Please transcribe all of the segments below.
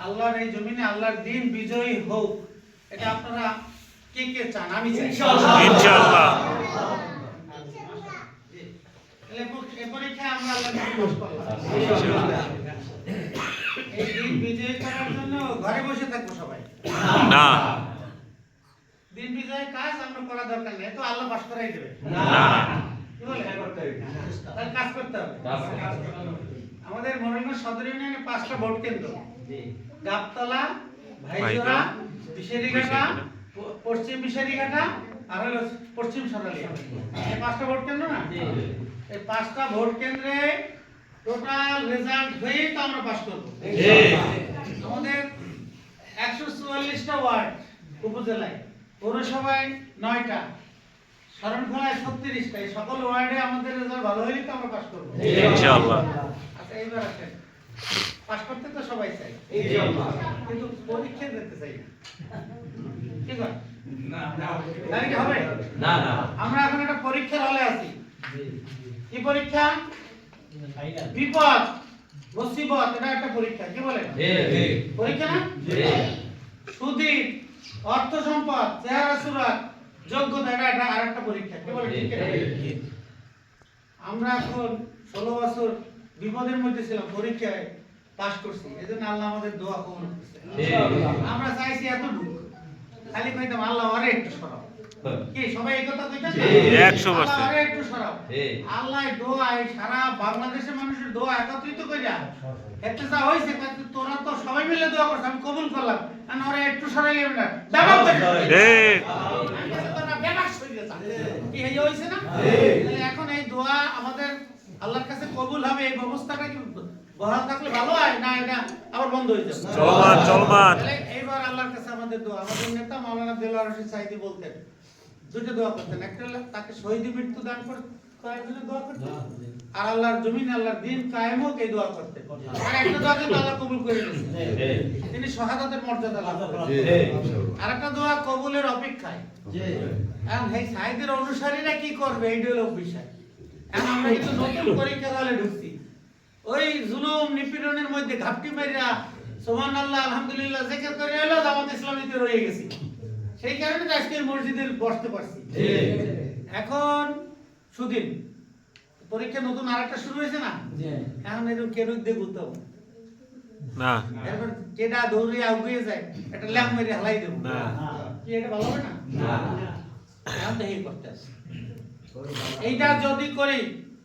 আল্লাহর এই জমিনে আল্লাহর দিন বিজয়ী হোক, এটা আপনারা কে কে চান? আমি চাই ইনশাআল্লাহ। এই পরীক্ষায় আমরা আল্লাহর দিন পাস করলাম। এই দিন বিজয়ী করার জন্য ঘরে বসে থাকবো সবাই না দিন বিজয়ের কাজ আমরা করা দরকার নেই, তো আল্লাহ পাস করাই দেবে না কি বলে? তাহলে কাজ করতে হবে। আমাদের মোরেলগঞ্জ সদর ইউনিয়নে 5টা ভোট কেন্দ্র, গাবতলা, ভাইজোরা, বিশেরিঘাটা, পশ্চিম বিশেরিঘাটা আর হলো পশ্চিম সরালি। এই 5টা ভোট কেন্দ্র না? এই 5টা ভোট কেন্দ্রে টোটাল রেজাল্ট হয়ে তো আমরা পাস করব। আমাদের 144টা ওয়ার্ড উপজেলায়, পৌরসভায় 9টা, শরণখোলায় 36টা। এই সকল ওয়ার্ডে আমাদের রেজাল্ট ভালো হলে তো আমরা পাস করব ইনশাআল্লাহ। আচ্ছা, এইবার আসেন, পাস করতে তো সবাই চাই, কিন্তু পরীক্ষা দিতে চাই না। কি কর? তাই কি হবে? আমরা এখন একটা পরীক্ষার হলে আছি। কি পরীক্ষা? বিপদ মুসিবত, এটা একটা পরীক্ষা। কি বলে? পরীক্ষা না? সুদী, অর্থ সম্পদ, চেহারা সুরাত, যোগ্যতা, এটা আরেকটা পরীক্ষা। কি বলে? ঠিক আছে। আমরা এখন 16 বছর বিপদের মধ্যে ছিলাম, পরীক্ষায় পাস করছি, এজন্য আল্লাহ আমাদের দোয়া কবুল করছে। আমরা চাইছি এতটুকু, খালি কইতাম আল্লাহ আরে একটু সরাও। কি সবাই এই কথা কইতাম? 100%। আল্লাহ আরে একটু সরাও। আল্লাহ দোয়া, এই সারা বাংলাদেশের মানুষের দোয়া একত্রিত কইরা এতে যা হইছে, তোরা তো সবাই মিলে দোয়া করছ, আমি কবুল করলাম, আর ওরা একটু সরাইলে না দাবাব করে তোরা বেবাস হয়ে গেছে। কি হইছে না? তাহলে এখন এই দোয়া আমাদের আল্লাহর কাছে কবুল হবে। এই ব্যবস্থাটা কি বহাল থাকলে ভালো হয় না এটা আবার বন্ধ হয়ে যাবে? চলমান। তাহলে এইবার আল্লাহর কাছে আমাদের দোয়া, আমাদের নেতা মাওলানা দেলোয়ার হোসেন সাইদি বলতেন, দুটো দোয়া করতেন। একটা হলো তাকে শহীদ মৃত্যু দান করার জন্য দোয়া করতেন, আর আল্লাহর জমিনে আল্লাহর দিন কায়েম হোক এই দোয়া করতেন। আর একটা দোয়া কিন্তু আল্লাহ কবুল করে দিয়েছেন, তিনি শাহাদাতের মর্যাদা লাভ করেছেন। আর একটা দোয়া কবুলের অপেক্ষায়। এখন এই সাইদের অনুসারীরা কি করবে এইটা হলো বিষয়। এখন আমরা কিন্তু নতুন পরীক্ষার হলে ঢুকছি, ওই জুলুম নিপীড়নের মধ্যে ঘাপটি মারিয়া সুবহানাল্লাহ আলহামদুলিল্লাহ জিকির করে এলো, জামাত ইসলামীতে রয়ে গেছি। সেই কারণে তো আজকে মসজিদে বসতে পারছি। এখন সুদিন পরীক্ষা নতুন আরেকটা শুরু হয়েছে না? এখন এরকম কেন দিয়ে ঘুরতে না এরপর যেটা দৌড়িয়ে আগুয়ে যায়, একটা ল্যাম মেরে হালাই দেবো না। কি এটা ভালো হবে না? এখন তো এই করতে আসছে। এইটা যদি করি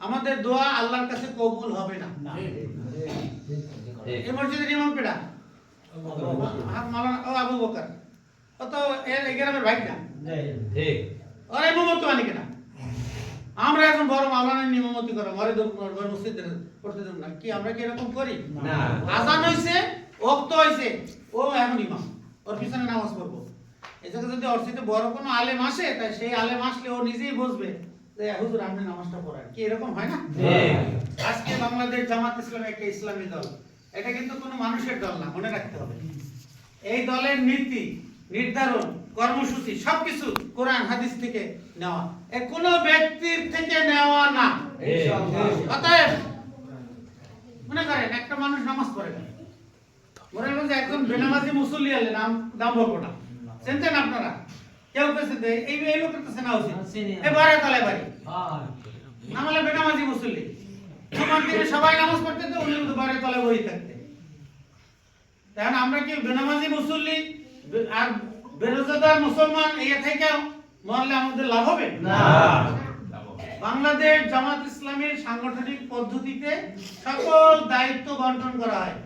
আমাদের দোয়া আল্লাহর কাছে কবুল হবে না। এই মসজিদের ইমাম পেড়া মাওলানা আবু বকর, ও তো এই গ্রামের ভাই না, ওরা ইমামতি মানে কিনা? আমরা এখন বড় মাওলানা ইমামতি করে মরে মসজিদে পড়তে দেব না। কি আমরা কি এরকম করি? আজান হইছে, ওয়াক্ত হইছে, ও এখন ইমাম, ওর পিছনে নামাজ পড়বো। এই জায়গায় যদি ওর সাথে বড় কোনো আলেম আসে, তাই সেই আলেম আসলে ও নিজেই বুঝবে যে হুজুর আপনি নামাজটা পড়ান। কি এরকম হয় না? আজকে বাংলাদেশ জামাত ইসলামী একটা ইসলামী দল, এটা কিন্তু কোনো মানুষের দল না, মনে রাখতে হবে। এই দলের নীতি নির্ধারণ, কর্মসূচি সবকিছু কোরআন হাদিস থেকে নেওয়া, এ কোনো ব্যক্তির থেকে নেওয়া না। অতএব মনে করেন একটা মানুষ নামাজ পড়ে না, মনে করেন যে একজন বেনামাজি মুসল্লি আলে নাম বলবো না, চিনতেন আপনারা? কেউ কেছে এই লোকের তো চেনা উচিত, এই বারে তলায় বাড়ি নামালে বেনামাজি মুসল্লি, সবাই নামাজ পড়তে তো উনি বারে তলায় বই থাকতে। এখন আমরা কি বেনামাজি মুসল্লি আর বেরোজগার মুসলমান এই থেকে মরলে আমাদের লাভ হবে না? বাংলাদেশ জামাত ইসলামীর সাংগঠনিক পদ্ধতিতে সকল দায়িত্ব বন্টন করা হয়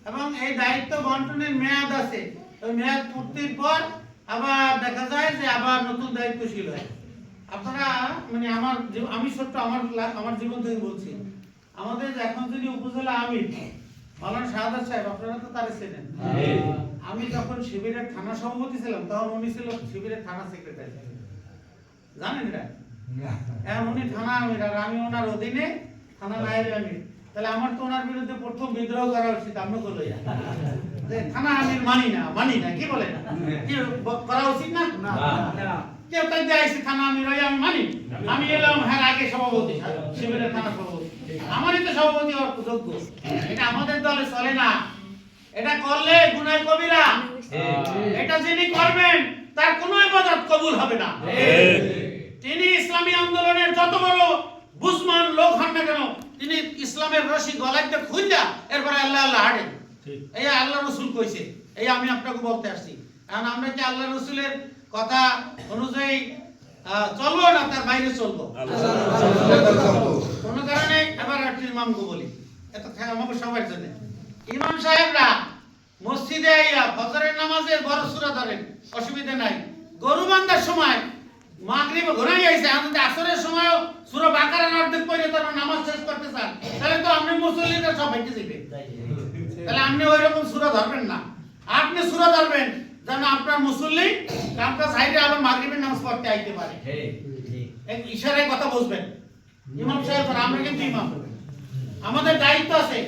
এবং এই দায়িত্ব বন্টনের মেয়াদ আছে। ওই মেয়াদ পূর্তির পর আবার দেখা যায় যে আবার নতুন দায়িত্বশীল হয়। আপনারা মানে আমি ছোট্ট আমার জীবন থেকে বলছি, আমাদের এখন যদি উপজেলা আমির মাওলানা শাহাদাত সাহেব, আপনারা তো তারে চেনেন। আমি যখন শিবিরের থানা সভাপতি ছিলাম তখন উনি ছিল শিবিরের থানা সেক্রেটারি, জানেন এটা? এখন উনি থানা আমির আর আমি ওনার অধীনে থানা নায়েব আমির। তাহলে আমার তো ওনার বিরুদ্ধে প্রথম বিদ্রোহ করা উচিত, আমরা করলো যে থানা আমির মানি না কি বলে কি করা উচিত না? কেউ তাই দেয়াইছে থানা আমির হয়ে আমি মানি, আমি এলাম হ্যাঁ আগে সভাপতি শিবিরের থানা সভাপতি, আমারই তো সভাপতি হওয়ার যোগ্য। এটা আমাদের দলে চলে না, এটা করলে গুনাহ কবিরা। এটা যিনি করবেন তার কোনো ইবাদত কবুল হবে না। তিনি ইসলামী আন্দোলনের যত বড় বুঝমান লোক হন না কেন, তিনি ইসলামের রশি গলাইতে খুঁজা এরপরে আল্লাহ আল্লাহ হাঁটেন। এই আল্লাহ রসুল কইছে, এই আমি আপনাকে বলতে আসছি। কারণ আমরা কি আল্লাহ রসুলের কথা অনুযায়ী চলবো না তার বাইরে চলবো? কোন কারণে এবার একটু ইমামকে বলি, এত আমাকে সবার জন্য ইমাম সাহেবরা মসজিদে আইয়া ফজরের নামাজে বড় সূরা ধরেন, অসুবিধা নাই। গরু বান্ধার সময় মাগরিবে ঘুরাই আইছে, আমাদের আসরের সময়ও সূরা বাকারার অর্ধেক পড়ে তারপর নামাজ শেষ করতে চান, তাহলে তো আপনি মুসল্লিরা সব বাইকে যাবে। তাহলে আপনি ওই রকম সূরা ধরবেন না, আপনি সূরা ধরবেন যেন আপনার মুসল্লি কামটা সাইডে আবার মাগরিবের নামাজ পড়তে আইতে পারে। এক ইশারায় কথা বুঝবেন। ইমাম সাহেব আমরা কিন্তু ইমাম, আমাদের দায়িত্ব আছে।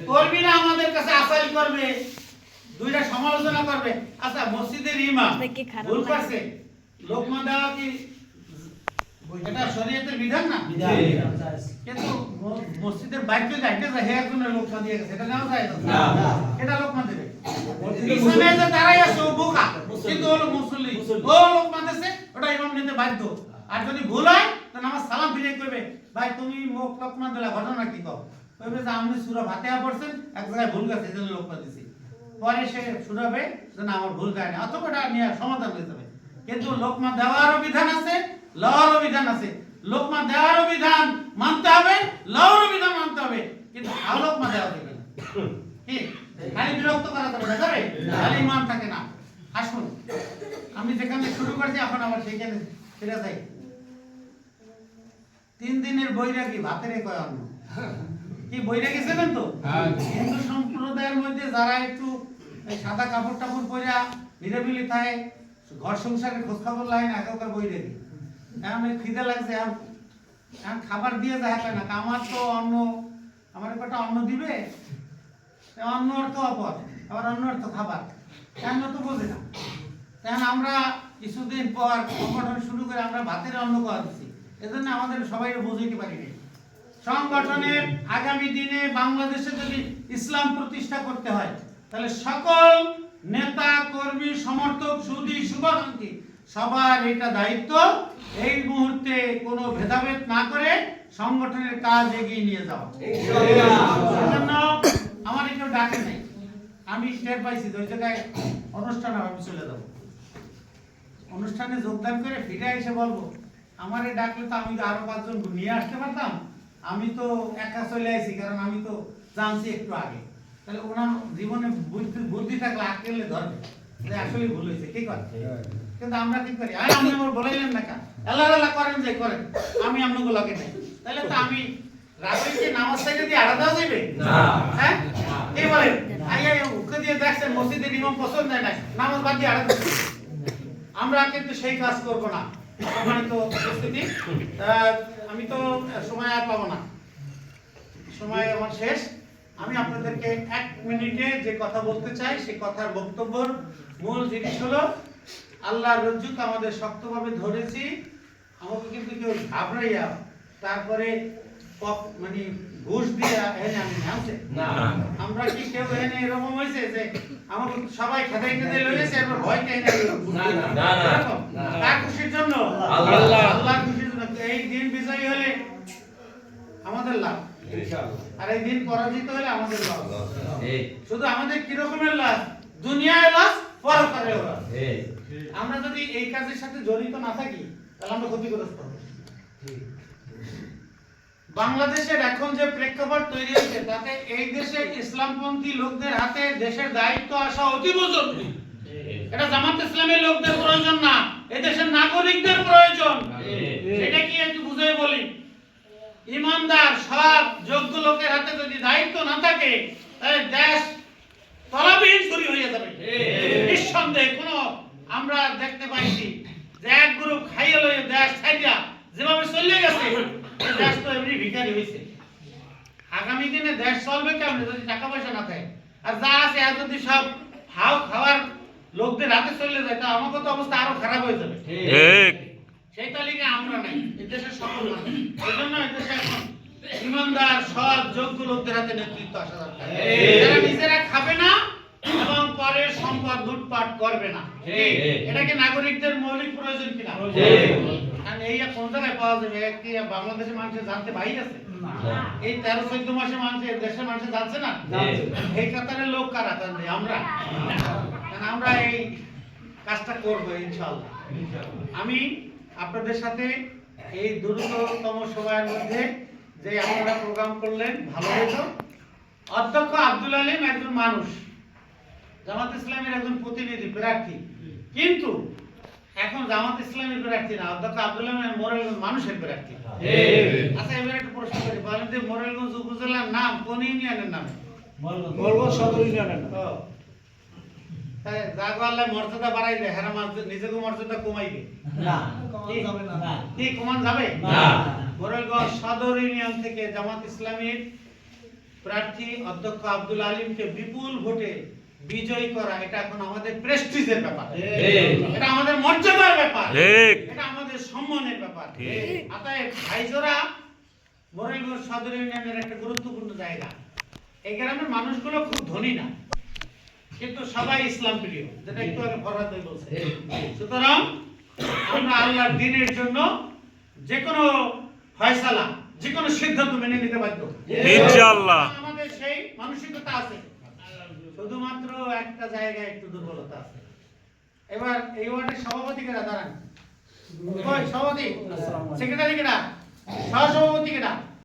কর্মীরা আমাদের কাছে আসাইল করবে, দুইটা সমালোচনা করবে। আচ্ছা, মসজিদের ইমাম ভুল করছে, লোকমা দেওয়া কি এটা শরীয়তের বিধান না? কিন্তু মসজিদের বাইরে যাইতে যায় হে একজনের লোকমা দিয়ে গেছে, এটা নেওয়া যায় না, এটা লোকমা দেবে। ইসলামে যে তারাই আছে ও বোকা, কিন্তু ও মুসল্লি, ও লোকমা দিয়েছে, ওটা ইমাম নিতে বাধ্য। আর যদি ভুল হয় তো নামাজ সালাম ফিরে করবে, ভাই তুমি মুখ লোকমা দিলা, ঘটনা কি কও? কইবে যে আপনি সূরা ফাতিহা পড়ছেন, এক জায়গায় ভুল গেছে এজন্য লোকমা দিছি। পরে সে শুনাবে যে না আমার ভুল যায় না, অথবা এটা নিয়ে সমাধান হয়ে যাবে। কিন্তু লোকমা দেওয়ারও বিধান আছে, লওয়ারও বিধান আছে। লোকমা দেওয়ারও বিধান মানতে হবে, লওয়ারও বিধান মানতে হবে, কিন্তু আলোকমা দেওয়া যাবে না। কি খালি বিরক্ত করা যাবে না, যাবে খালি ইমান থাকে না। আসুন আমি যেখানে শুরু করছি এখন আবার সেইখানে ফিরে যাই। 3 দিনের বৈরাগী ভাতের কয় অন্ন কি বৈরাগী ছিলেন তো? হিন্দু সম্প্রদায়ের মধ্যে যারা একটু সাদা কাপড় টাপড় পরে নিরামিলি থাকে, ঘর সংসারে খোঁজ খবর লাগে না, একেবারে বৈরাগী। এখন খিদে লাগছে, এখন খাবার দিয়ে যায় না, আমার তো অন্ন, আমার একটা অন্ন দিবে, অন্ন অর্থ অপর, আবার অন্য অর্থ খাবার, কেন তো বোঝে না। এখন আমরা কিছুদিন পর সংগঠন শুরু করে আমরা ভাতের অন্ন খাওয়া দিচ্ছি, এজন্য আমাদের সবাই বুঝতে পারিনি। সংগঠনের আগামী দিনে বাংলাদেশে যদি ইসলাম প্রতিষ্ঠা করতে হয়, তাহলে সকল নেতা কর্মী সমর্থক সুধী শুভাকাঙ্ক্ষী সবার এটা দায়িত্ব এই মুহূর্তে কোনো ভেদাভেদ না করে সংগঠনের কাজ এগিয়ে নিয়ে যাওয়া। সেজন্য আমার কেউ ডাকে নাই, আমি টের পাইছি ওই জায়গায় অনুষ্ঠান হবে, আমি চলে যাবো। অনুষ্ঠানে যোগদান করে ফিরে এসে বলবো আমারে ডাকলে তো আমি আরো 5 জন নিয়ে আসতে পারতাম, আমি তো একা চলে আসি, কারণ আমি তো জানছি একটু আগে। তাহলে ওনার জীবনে বুদ্ধি থাকলে আঁকলে ধরবে যে আসলে ভুল হয়েছে, কি করে। কিন্তু আমরা কি করি, আপনি আমার বলাইলেন না কেন, আল্লাহ আল্লাহ করেন যে করেন, আমি আপনাকে লাগে নাই, তাহলে তো আমি রাতে নামাজ থেকে দিয়ে আড়া দেওয়া যাবে না? হ্যাঁ কি বলেন? ওকে দিয়ে দেখছেন মসজিদের ইমাম পছন্দ হয় না, নামাজ বাদ দিয়ে আড়া দিচ্ছে। আমরা কিন্তু সেই কাজ করবো না। সম্মানিত উপস্থিতি, আমি তো সময় আর পাবো না, সময় আমার শেষ। আমি আপনাদেরকে 1 মিনিটে যে কথা বলতে চাই, সেই কথার বক্তব্যের মূল জিনিস হলো আল্লাহর রজ্জুকে আমাদের শক্তভাবে ধরেছি। আমাকে কিন্তু কেউ ঘাবড়াইয়া তারপরে মানে ঘুষ দিয়ে এনে আমি নামছে না। আমরা কি কেউ এনে এরকম হয়েছে যে আমাকে সবাই খেদাই খেদাই লইছে, এরপর ভয় কে এনে না না না, কার খুশির জন্য? আল্লাহ, আল্লাহর খুশির জন্য। এই দিন বিজয়ী হলে আমাদের লাভ ইনশাআল্লাহ, আর এই দিন পরাজিত হলে আমাদের লাভ। শুধু আমাদের কি রকমের লাভ? দুনিয়ায় লাভ, পরকালেও লাভ। আমরা যদি এই কাজের সাথে জড়িত না থাকি তাহলে আমরা ক্ষতিগ্রস্ত হব। বাংলাদেশের এখন যে প্রেক্ষাপট তৈরি হয়েছে, তাতে এই দেশে ইসলামপন্থী লোকদের হাতে দেশের দায়িত্ব আসা অতীব জরুরি। এটা জামাত ইসলামের লোকদের প্রয়োজন না, এই দেশের নাগরিকদের প্রয়োজন। এটা কি একটু বুঝে বলি, ইমানদার সৎ যোগ্য লোকের হাতে যদি দায়িত্ব না থাকে, তাহলে দেশ তলাবিহীন চুরি হয়ে যাবে নিঃসন্দেহে। কোনো আমরা দেখতে পাইছি যে এক গ্রুপ খাইয়ে লয়ে দেশ ছাইয়া যেভাবে চলে গেছে, দেশ তো এমনি ভিখারি হয়েছে। আগামী দিনে দেশ চলবে কেমনে যদি টাকা পয়সা না থাকে? আর যা আছে আর যদি সব খাওয়ার লোকদের হাতে চলে যায়, তা আমাকে তো অবস্থা আরো খারাপ হয়ে যাবে। সেই তালিকায় আমরা নাই, এই দেশের সকল মানুষ। এই জন্য এই দেশে এখন ইমানদার সৎ যোগ্য লোকদের হাতে নেতৃত্ব আসা দরকার। যারা নিজেরা খাবে না, লুটপাট করবে না। এটা কি নাগরিকদের মৌলিক প্রয়োজন কিনা? কারণ এই কোন জায়গায় পাওয়া যাবে? কি বাংলাদেশের মানুষের জানতে ভাই আছে? এই 13-14 মাসে মানুষের দেশের মানুষ জানছে না। এই কাতারের লোক কারা? আমরা। কারণ আমরা এই কাজটা করবো ইনশাআল্লাহ। আমি আপনাদের সাথে এই দ্রুততম সময়ের মধ্যে যে আপনারা প্রোগ্রাম করলেন ভালো হয়েছে। অধ্যক্ষ আব্দুল আলিম একজন মানুষ, জামাত ইসলামের একজন প্রতিনিধি প্রার্থী, কিন্তু এখন জামাত ইসলামের প্রার্থী না, অধ্যক্ষ আব্দুল আলিম মোরেলগঞ্জ মানুষের প্রার্থী। আচ্ছা, এবার একটু প্রশ্ন করি, বলেন যে মোরেলগঞ্জ উপজেলার নাম কোন ইউনিয়নের নাম? মোরেলগঞ্জ সদর ইউনিয়নের নাম। তাই জাগো আল্লাহ মর্যাদা বাড়াই দেয়, হ্যাঁ নিজেকে মর্যাদা কমাইবে না, কি কমান যাবে না। মোরেলগঞ্জ সদর ইউনিয়ন থেকে জামাত ইসলামীর প্রার্থী অধ্যক্ষ আব্দুল আলিমকে বিপুল ভোটে বিজয়ী করা, এটা এখন আমাদের প্রেস্টিজের ব্যাপার, এটা আমাদের মর্যাদার ব্যাপার, এটা আমাদের সম্মানের ব্যাপার। অতএব ভাইজোরা, মোরেলগঞ্জ সদর ইউনিয়নের একটা গুরুত্বপূর্ণ জায়গা। এই গ্রামের মানুষগুলো খুব ধনী না, কিন্তু সবাই ইসলাম প্রিয়, যেটা একটু আগে ফরহাদ ভাই বলছে। সুতরাং আমরা আল্লাহর দ্বীনের জন্য যে কোনো ফয়সালা, যে কোনো সিদ্ধান্ত মেনে নিতে বাধ্য ইনশাআল্লাহ। আমাদের সেই মানসিকতা আছে, শুধুমাত্র একটা জায়গায় একটু দুর্বলতা আছে। এবার এই ওয়ার্ডের সভাপতি কেনা দাঁড়ান, সভাপতি, সেক্রেটারি কেনা, সহসভাপতি কেনা,